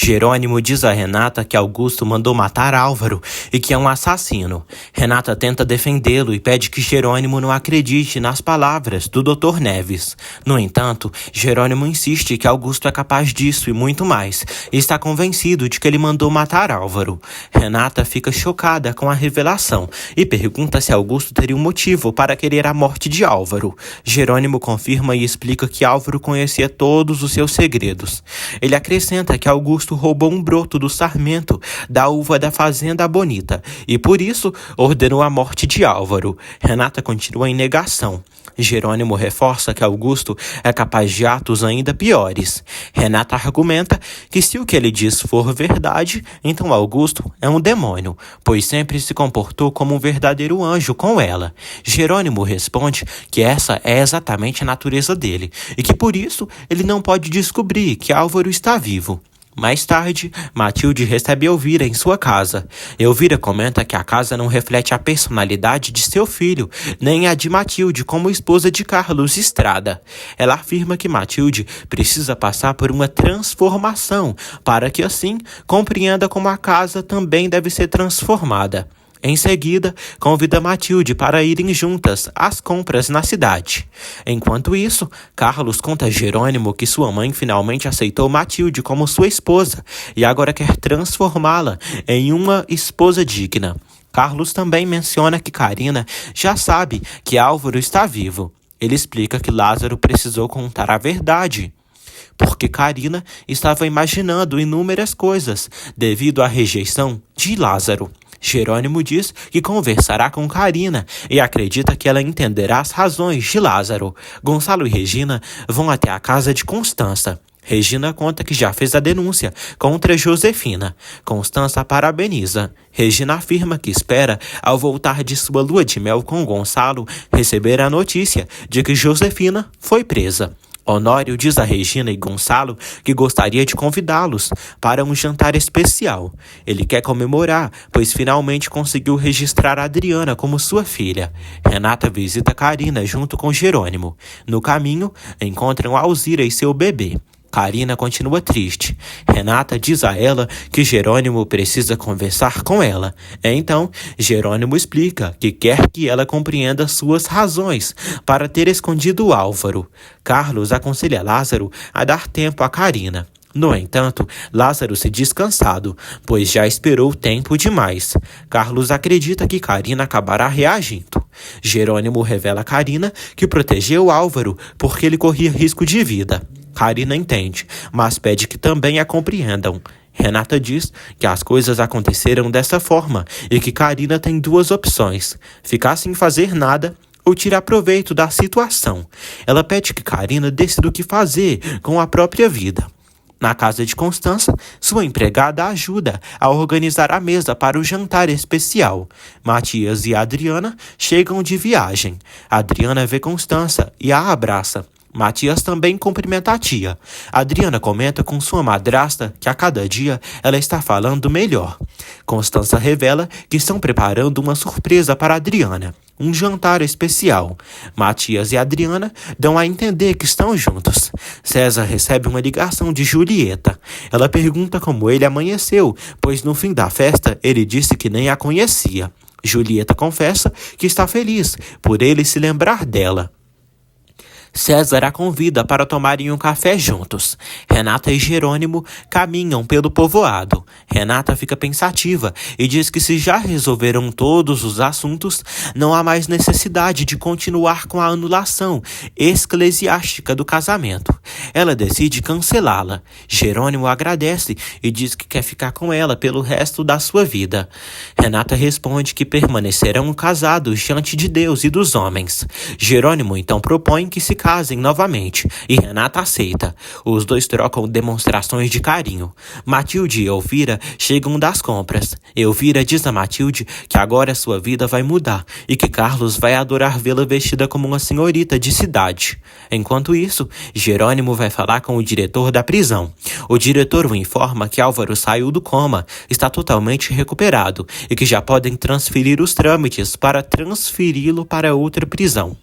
Jerônimo diz a Renata que Augusto mandou matar Álvaro e que é um assassino. Renata tenta defendê-lo e pede que Jerônimo não acredite nas palavras do Dr. Neves. No entanto, Jerônimo insiste que Augusto é capaz disso e muito mais, e está convencido de que ele mandou matar Álvaro. Renata fica chocada com a revelação e pergunta se Augusto teria um motivo para querer a morte de Álvaro. Jerônimo confirma e explica que Álvaro conhecia todos os seus segredos. Ele acrescenta que Augusto roubou um broto do sarmento da uva da fazenda Bonita e, por isso, ordenou a morte de Álvaro. Renata continua em negação. Jerônimo reforça que Augusto é capaz de atos ainda piores. Renata argumenta que se o que ele diz for verdade, então Augusto é um demônio, pois sempre se comportou como um verdadeiro anjo com ela. Jerônimo responde que essa é exatamente a natureza dele e que por isso ele não pode descobrir que Álvaro está vivo. Mais tarde, Matilde recebe Elvira em sua casa. Elvira comenta que a casa não reflete a personalidade de seu filho, nem a de Matilde como esposa de Carlos Estrada. Ela afirma que Matilde precisa passar por uma transformação, para que assim compreenda como a casa também deve ser transformada. Em seguida, convida Matilde para irem juntas às compras na cidade. Enquanto isso, Carlos conta a Jerônimo que sua mãe finalmente aceitou Matilde como sua esposa e agora quer transformá-la em uma esposa digna. Carlos também menciona que Carina já sabe que Álvaro está vivo. Ele explica que Lázaro precisou contar a verdade, porque Carina estava imaginando inúmeras coisas devido à rejeição de Lázaro. Jerônimo diz que conversará com Carina e acredita que ela entenderá as razões de Lázaro. Gonçalo e Regina vão até a casa de Constança. Regina conta que já fez a denúncia contra Josefina. Constança parabeniza. Regina afirma que espera, ao voltar de sua lua de mel com Gonçalo, receber a notícia de que Josefina foi presa. Honório diz a Regina e Gonçalo que gostaria de convidá-los para um jantar especial. Ele quer comemorar, pois finalmente conseguiu registrar Adriana como sua filha. Renata visita Carina junto com Jerônimo. No caminho, encontram Alzira e seu bebê. Carina continua triste. Renata diz a ela que Jerônimo precisa conversar com ela. Então, Jerônimo explica que quer que ela compreenda suas razões para ter escondido Álvaro. Carlos aconselha Lázaro a dar tempo a Carina. No entanto, Lázaro se diz cansado, pois já esperou tempo demais. Carlos acredita que Carina acabará reagindo. Jerônimo revela a Carina que protegeu Álvaro porque ele corria risco de vida. Carina entende, mas pede que também a compreendam. Renata diz que as coisas aconteceram dessa forma e que Carina tem duas opções: ficar sem fazer nada ou tirar proveito da situação. Ela pede que Carina decida o que fazer com a própria vida. Na casa de Constança, sua empregada ajuda a organizar a mesa para o jantar especial. Matias e Adriana chegam de viagem. Adriana vê Constança e a abraça. Matias também cumprimenta a tia. Adriana comenta com sua madrasta que a cada dia ela está falando melhor. Constança revela que estão preparando uma surpresa para Adriana, um jantar especial. Matias e Adriana dão a entender que estão juntos. César recebe uma ligação de Julieta. Ela pergunta como ele amanheceu, pois no fim da festa ele disse que nem a conhecia. Julieta confessa que está feliz por ele se lembrar dela. César a convida para tomarem um café juntos. Renata e Jerônimo caminham pelo povoado. Renata fica pensativa e diz que se já resolveram todos os assuntos, não há mais necessidade de continuar com a anulação eclesiástica do casamento. Ela decide cancelá-la. Jerônimo agradece e diz que quer ficar com ela pelo resto da sua vida. Renata responde que permanecerão casados diante de Deus e dos homens. Jerônimo então propõe que se casem novamente, e Renata aceita. Os dois trocam demonstrações de carinho. Matilde e Elvira chegam das compras. Elvira diz a Matilde que agora sua vida vai mudar e que Carlos vai adorar vê-la vestida como uma senhorita de cidade. Enquanto isso, Jerônimo vai falar com o diretor da prisão. O diretor o informa que Álvaro saiu do coma, está totalmente recuperado e que já podem transferir os trâmites para transferi-lo para outra prisão.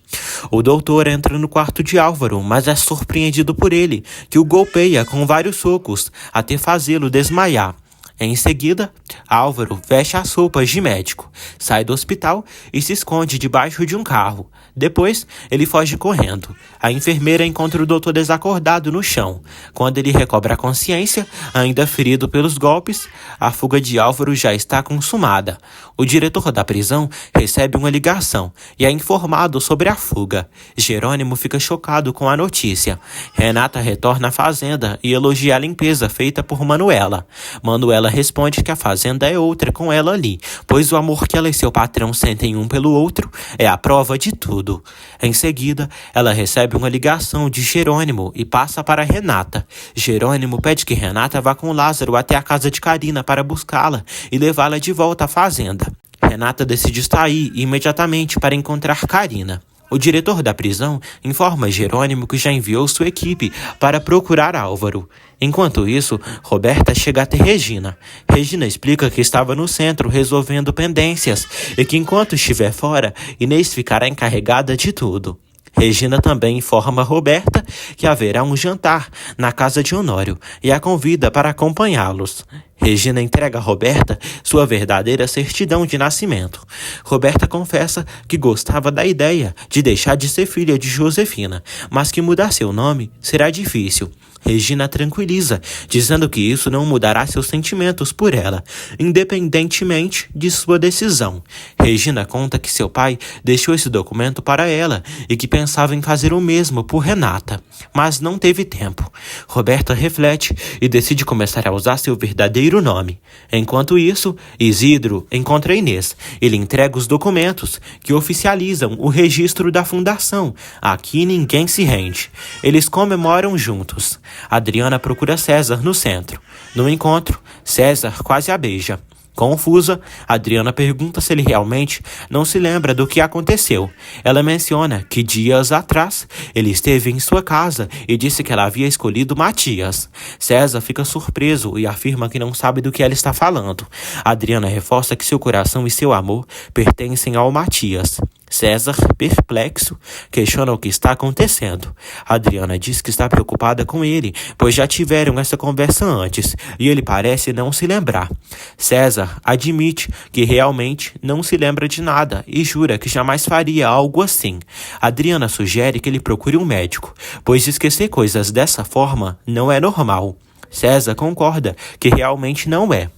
O doutor entra no quarto de Álvaro, mas é surpreendido por ele, que o golpeia com vários socos, até fazê-lo desmaiar. Em seguida, Álvaro veste as roupas de médico, sai do hospital e se esconde debaixo de um carro. Depois, ele foge correndo. A enfermeira encontra o doutor desacordado no chão. Quando ele recobra a consciência, ainda ferido pelos golpes, a fuga de Álvaro já está consumada. O diretor da prisão recebe uma ligação e é informado sobre a fuga. Jerônimo fica chocado com a notícia. Renata retorna à fazenda e elogia a limpeza feita por Manuela. Manuela responde que a fazenda é outra com ela ali, pois o amor que ela e seu patrão sentem um pelo outro é a prova de tudo. Em seguida, ela recebe uma ligação de Jerônimo e passa para Renata. Jerônimo pede que Renata vá com Lázaro até a casa de Carina para buscá-la e levá-la de volta à fazenda. Renata decide sair imediatamente para encontrar Carina. O diretor da prisão informa Jerônimo que já enviou sua equipe para procurar Álvaro. Enquanto isso, Roberta chega até Regina. Regina explica que estava no centro resolvendo pendências e que enquanto estiver fora, Inês ficará encarregada de tudo. Regina também informa Roberta que haverá um jantar na casa de Honório e a convida para acompanhá-los. Regina entrega a Roberta sua verdadeira certidão de nascimento. Roberta confessa que gostava da ideia de deixar de ser filha de Josefina, mas que mudar seu nome será difícil. Regina tranquiliza, dizendo que isso não mudará seus sentimentos por ela, independentemente de sua decisão. Regina conta que seu pai deixou esse documento para ela e que pensava em fazer o mesmo por Renata, mas não teve tempo. Roberta reflete e decide começar a usar seu verdadeiro nome. Enquanto isso, Isidro encontra Inês. Ele entrega os documentos que oficializam o registro da fundação. Aqui ninguém se rende. Eles comemoram juntos. Adriana procura César no centro. No encontro, César quase a beija. Confusa, Adriana pergunta se ele realmente não se lembra do que aconteceu. Ela menciona que dias atrás ele esteve em sua casa e disse que ela havia escolhido Matias. César fica surpreso e afirma que não sabe do que ela está falando. Adriana reforça que seu coração e seu amor pertencem ao Matias. César, perplexo, questiona o que está acontecendo. Adriana diz que está preocupada com ele, pois já tiveram essa conversa antes, e ele parece não se lembrar. César admite que realmente não se lembra de nada e jura que jamais faria algo assim. Adriana sugere que ele procure um médico, pois esquecer coisas dessa forma não é normal. César concorda que realmente não é.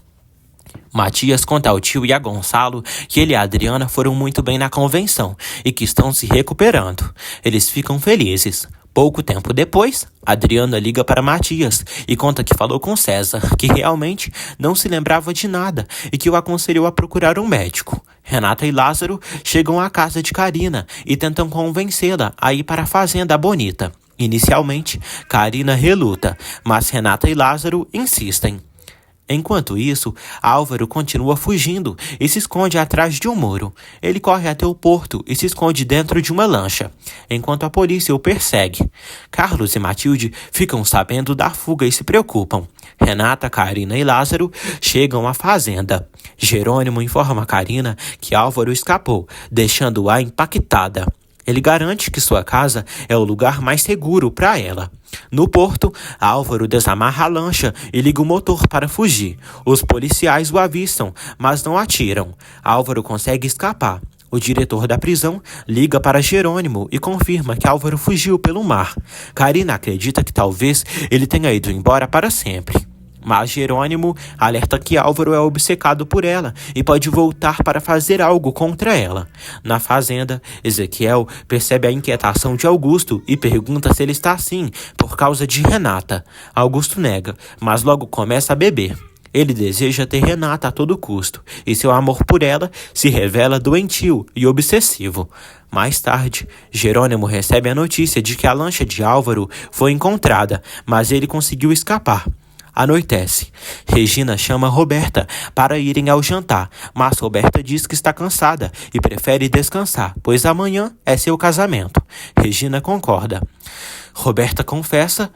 Matias conta ao tio e a Gonçalo que ele e a Adriana foram muito bem na convenção e que estão se recuperando. Eles ficam felizes. Pouco tempo depois, Adriana liga para Matias e conta que falou com César, que realmente não se lembrava de nada e que o aconselhou a procurar um médico. Renata e Lázaro chegam à casa de Carina e tentam convencê-la a ir para a Fazenda Bonita. Inicialmente, Carina reluta, mas Renata e Lázaro insistem. Enquanto isso, Álvaro continua fugindo e se esconde atrás de um muro. Ele corre até o porto e se esconde dentro de uma lancha, enquanto a polícia o persegue. Carlos e Matilde ficam sabendo da fuga e se preocupam. Renata, Carina e Lázaro chegam à fazenda. Jerônimo informa Carina que Álvaro escapou, deixando-a impactada. Ele garante que sua casa é o lugar mais seguro para ela. No porto, Álvaro desamarra a lancha e liga o motor para fugir. Os policiais o avistam, mas não atiram. Álvaro consegue escapar. O diretor da prisão liga para Jerônimo e confirma que Álvaro fugiu pelo mar. Carina acredita que talvez ele tenha ido embora para sempre. Mas Jerônimo alerta que Álvaro é obcecado por ela e pode voltar para fazer algo contra ela. Na fazenda, Ezequiel percebe a inquietação de Augusto e pergunta se ele está assim por causa de Renata. Augusto nega, mas logo começa a beber. Ele deseja ter Renata a todo custo, e seu amor por ela se revela doentio e obsessivo. Mais tarde, Jerônimo recebe a notícia de que a lancha de Álvaro foi encontrada, mas ele conseguiu escapar. Anoitece. Regina chama Roberta para irem ao jantar, mas Roberta diz que está cansada e prefere descansar, pois amanhã é seu casamento. Regina concorda. Roberta confessa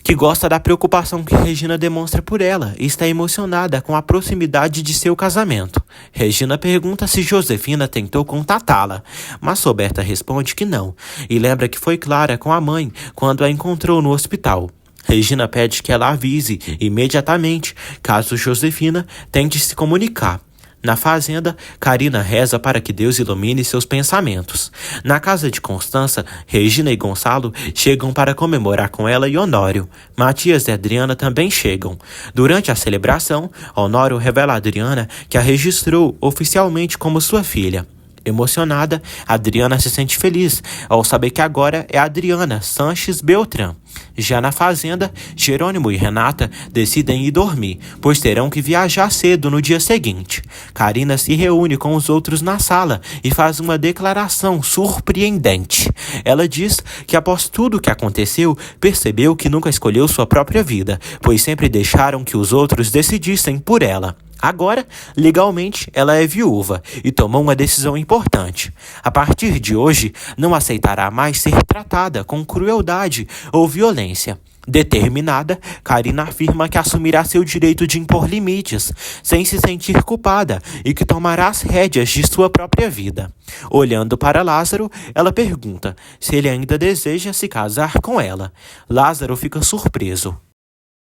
que gosta da preocupação que Regina demonstra por ela e está emocionada com a proximidade de seu casamento. Regina pergunta se Josefina tentou contatá-la, mas Soberta responde que não, e lembra que foi clara com a mãe quando a encontrou no hospital. Regina pede que ela avise imediatamente caso Josefina tente se comunicar. Na fazenda, Carina reza para que Deus ilumine seus pensamentos. Na casa de Constança, Regina e Gonçalo chegam para comemorar com ela e Honório. Matias e Adriana também chegam. Durante a celebração, Honório revela a Adriana que a registrou oficialmente como sua filha. Emocionada, Adriana se sente feliz ao saber que agora é Adriana Sanches Beltrán. Já na fazenda, Jerônimo e Renata decidem ir dormir, pois terão que viajar cedo no dia seguinte. Carina se reúne com os outros na sala e faz uma declaração surpreendente. Ela diz que após tudo o que aconteceu, percebeu que nunca escolheu sua própria vida, pois sempre deixaram que os outros decidissem por ela. Agora, legalmente, ela é viúva e tomou uma decisão importante. A partir de hoje, não aceitará mais ser tratada com crueldade ou violência. Determinada, Carina afirma que assumirá seu direito de impor limites, sem se sentir culpada, e que tomará as rédeas de sua própria vida. Olhando para Lázaro, ela pergunta se ele ainda deseja se casar com ela. Lázaro fica surpreso.